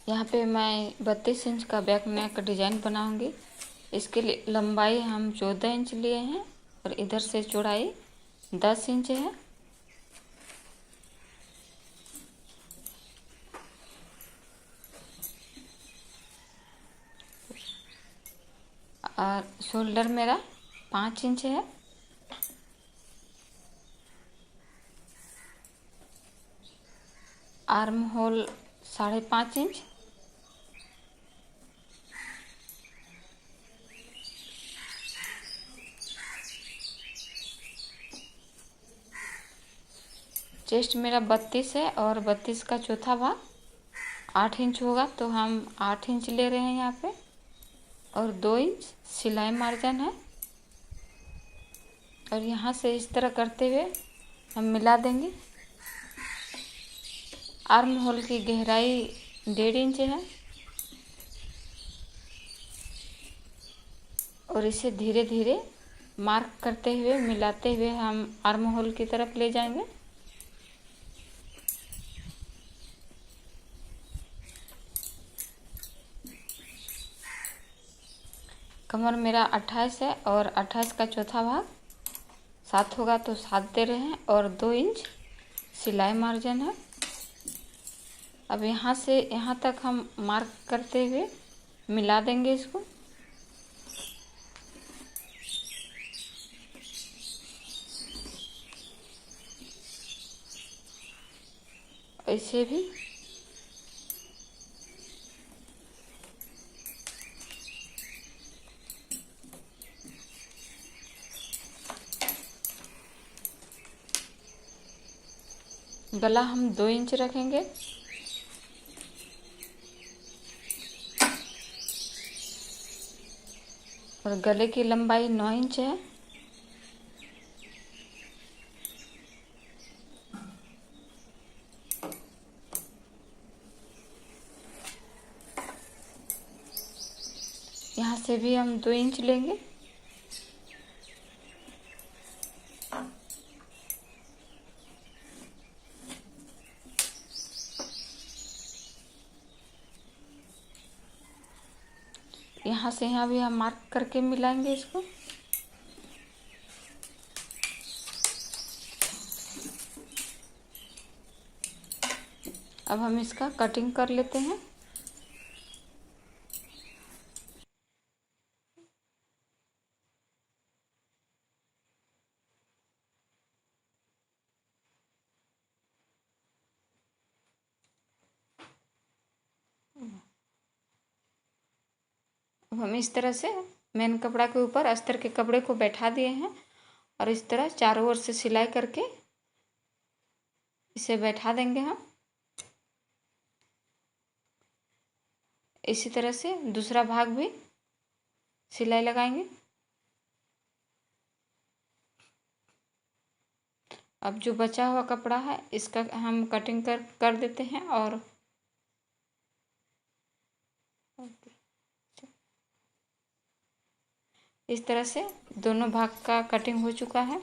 यहाँ पे मैं 32 इंच का बैक नेक का डिज़ाइन बनाऊंगी। इसके लिए लंबाई हम 14 इंच लिए हैं और इधर से चौड़ाई 10 इंच है। और शोल्डर मेरा 5 इंच है। Arm hole 5.5 inch. चेस्ट मेरा 32 है और 32 का चौथा भाग 8 इंच होगा, तो हम 8 इंच ले रहे हैं यहाँ पे। और 2 इंच सिलाई मार्जिन है। और यहाँ से इस तरह करते हुए हम मिला देंगे। आर्म होल की गहराई 1.5 इंच है और इसे धीरे धीरे मार्क करते हुए मिलाते हुए हम आर्म होल की तरफ ले जाएंगे। कमर मेरा 28 है और 28 का चौथा भाग 7 होगा, तो 7 दे रहे हैं और 2 इंच सिलाई मार्जिन है। अब यहाँ से यहाँ तक हम मार्क करते हुए मिला देंगे इसको। ऐसे भी गला हम 2 इंच रखेंगे। और गले की लंबाई 9 इंच है। यहाँ से भी हम 2 इंच लेंगे। यहाँ से यहाँ भी हम मार्क करके मिलाएंगे इसको। अब हम इसका कटिंग कर लेते हैं। अब हम इस तरह से मेन कपड़ा के ऊपर अस्तर के कपड़े को बैठा दिए हैं और इस तरह चारों ओर से सिलाई करके इसे बैठा देंगे हम। इसी तरह से दूसरा भाग भी सिलाई लगाएंगे। अब जो बचा हुआ कपड़ा है इसका हम कटिंग कर देते हैं। और इस तरह से दोनों भाग का कटिंग हो चुका है।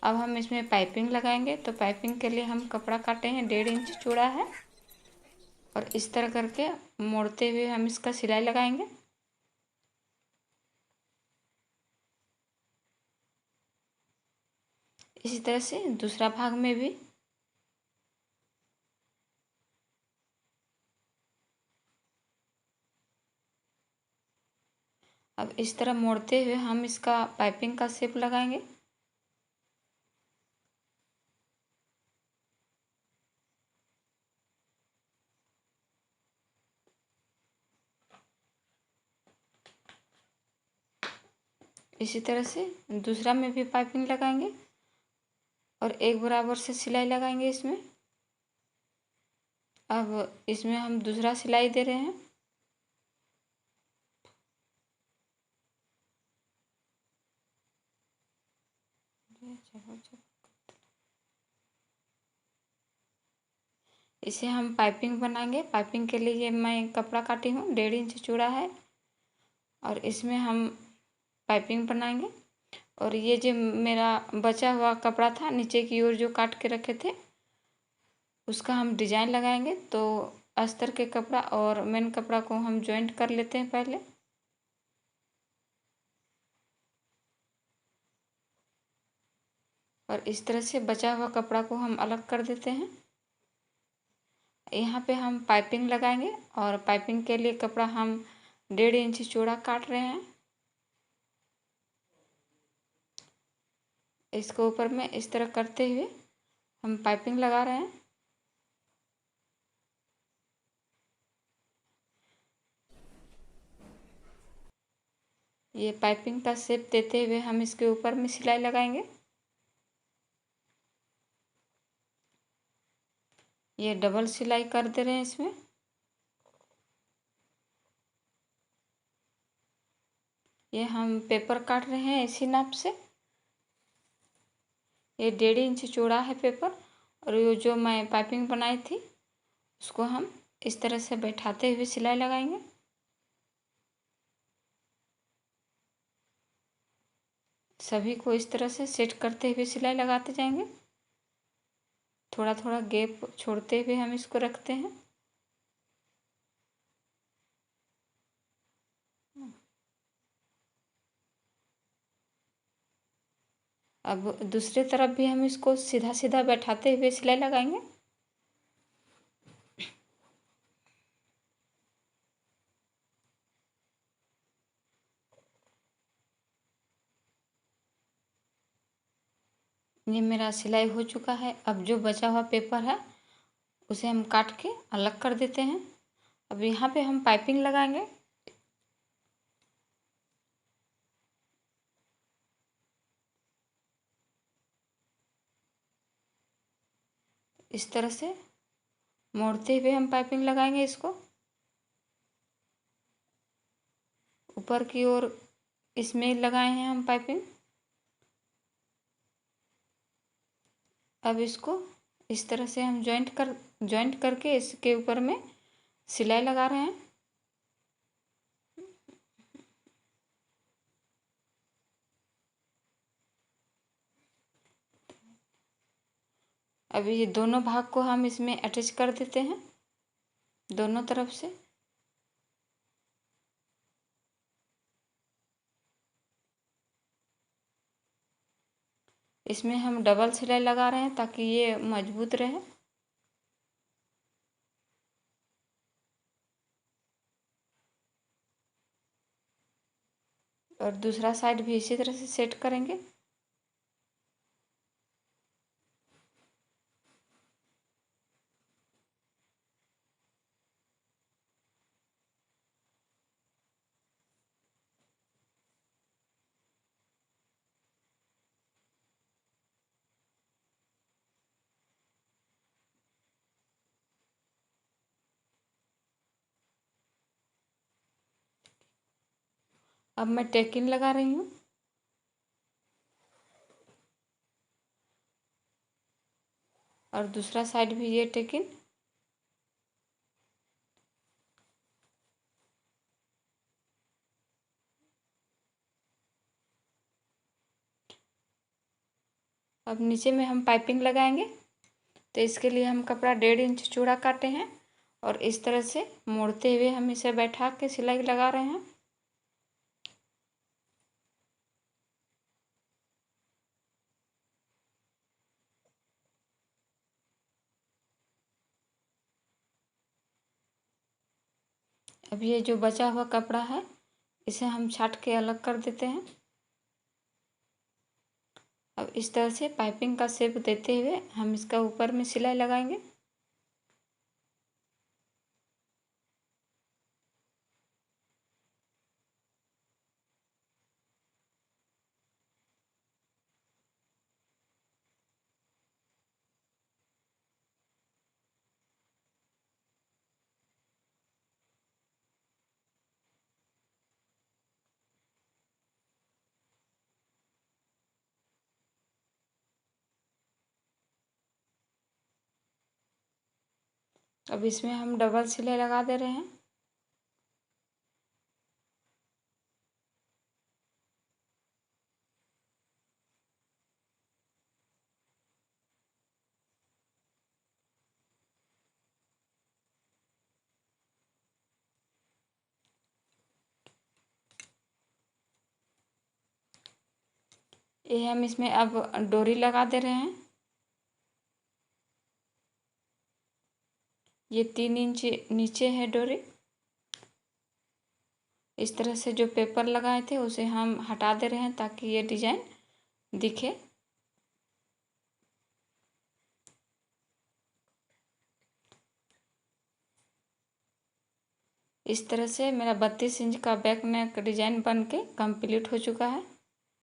अब हम इसमें पाइपिंग लगाएंगे। तो पाइपिंग के लिए हम कपड़ा काटे हैं 1.5 इंच चौड़ा है और इस तरह करके मोड़ते हुए हम इसका सिलाई लगाएंगे। इसी तरह से दूसरा भाग में भी अब इस तरह मोड़ते हुए हम इसका पाइपिंग का शेप लगाएंगे। इसी तरह से दूसरा में भी पाइपिंग लगाएंगे और एक बराबर से सिलाई लगाएंगे इसमें। अब इसमें हम दूसरा सिलाई दे रहे हैं। इसे हम पाइपिंग बनाएंगे। पाइपिंग के लिए ये मैं कपड़ा काटी हूँ 1.5 इंच चौड़ा है और इसमें हम पाइपिंग बनाएंगे। और ये जो मेरा बचा हुआ कपड़ा था नीचे की ओर जो काट के रखे थे उसका हम डिजाइन लगाएंगे। तो अस्तर के कपड़ा और मेन कपड़ा को हम जॉइंट कर लेते हैं पहले। और इस तरह से बचा हुआ कपड़ा को हम अलग कर देते हैं। यहाँ पे हम पाइपिंग लगाएंगे और पाइपिंग के लिए कपड़ा हम 1.5 इंच चौड़ा काट रहे हैं। इसको ऊपर में इस तरह करते हुए हम पाइपिंग लगा रहे हैं। ये पाइपिंग का शेप देते हुए हम इसके ऊपर में सिलाई लगाएंगे। ये डबल सिलाई कर दे रहे हैं इसमें। ये हम पेपर काट रहे हैं इसी नाप से। ये 1.5 इंच चौड़ा है पेपर और ये जो मैं पाइपिंग बनाई थी उसको हम इस तरह से बैठाते हुए सिलाई लगाएंगे। सभी को इस तरह से सेट करते हुए सिलाई लगाते जाएंगे। थोड़ा थोड़ा गैप छोड़ते हुए हम इसको रखते हैं। अब दूसरी तरफ भी हम इसको सीधा सीधा बैठाते हुए सिलाई लगाएंगे। ये मेरा सिलाई हो चुका है। अब जो बचा हुआ पेपर है उसे हम काट के अलग कर देते हैं। अब यहाँ पे हम पाइपिंग लगाएंगे। इस तरह से मोड़ते हुए हम पाइपिंग लगाएंगे इसको ऊपर की ओर। इसमें लगाए हैं हम पाइपिंग। अब इसको इस तरह से हम जॉइंट करके इसके ऊपर में सिलाई लगा रहे हैं। अब ये दोनों भाग को हम इसमें अटैच कर देते हैं दोनों तरफ से। इसमें हम डबल सिलाई लगा रहे हैं ताकि ये मजबूत रहे। और दूसरा साइड भी इसी तरह से सेट करेंगे। अब मैं टेकिन लगा रही हूँ। और दूसरा साइड भी ये टेकिन। अब नीचे में हम पाइपिंग लगाएंगे तो इसके लिए हम कपड़ा 1.5 इंच चौड़ा काटे हैं और इस तरह से मोड़ते हुए हम इसे बैठा के सिलाई लगा रहे हैं। अब ये जो बचा हुआ कपड़ा है इसे हम छाट के अलग कर देते हैं। अब इस तरह से पाइपिंग का शेप देते हुए हम इसका ऊपर में सिलाई लगाएंगे। अब इसमें हम डबल सिलाई लगा दे रहे हैं। ये हम इसमें अब डोरी लगा दे रहे हैं। ये 3 इंच नीचे है डोरी। इस तरह से जो पेपर लगाए थे उसे हम हटा दे रहे हैं ताकि ये डिजाइन दिखे। इस तरह से मेरा 32 इंच का बैक नेक डिजाइन बन के कंप्लीट हो चुका है।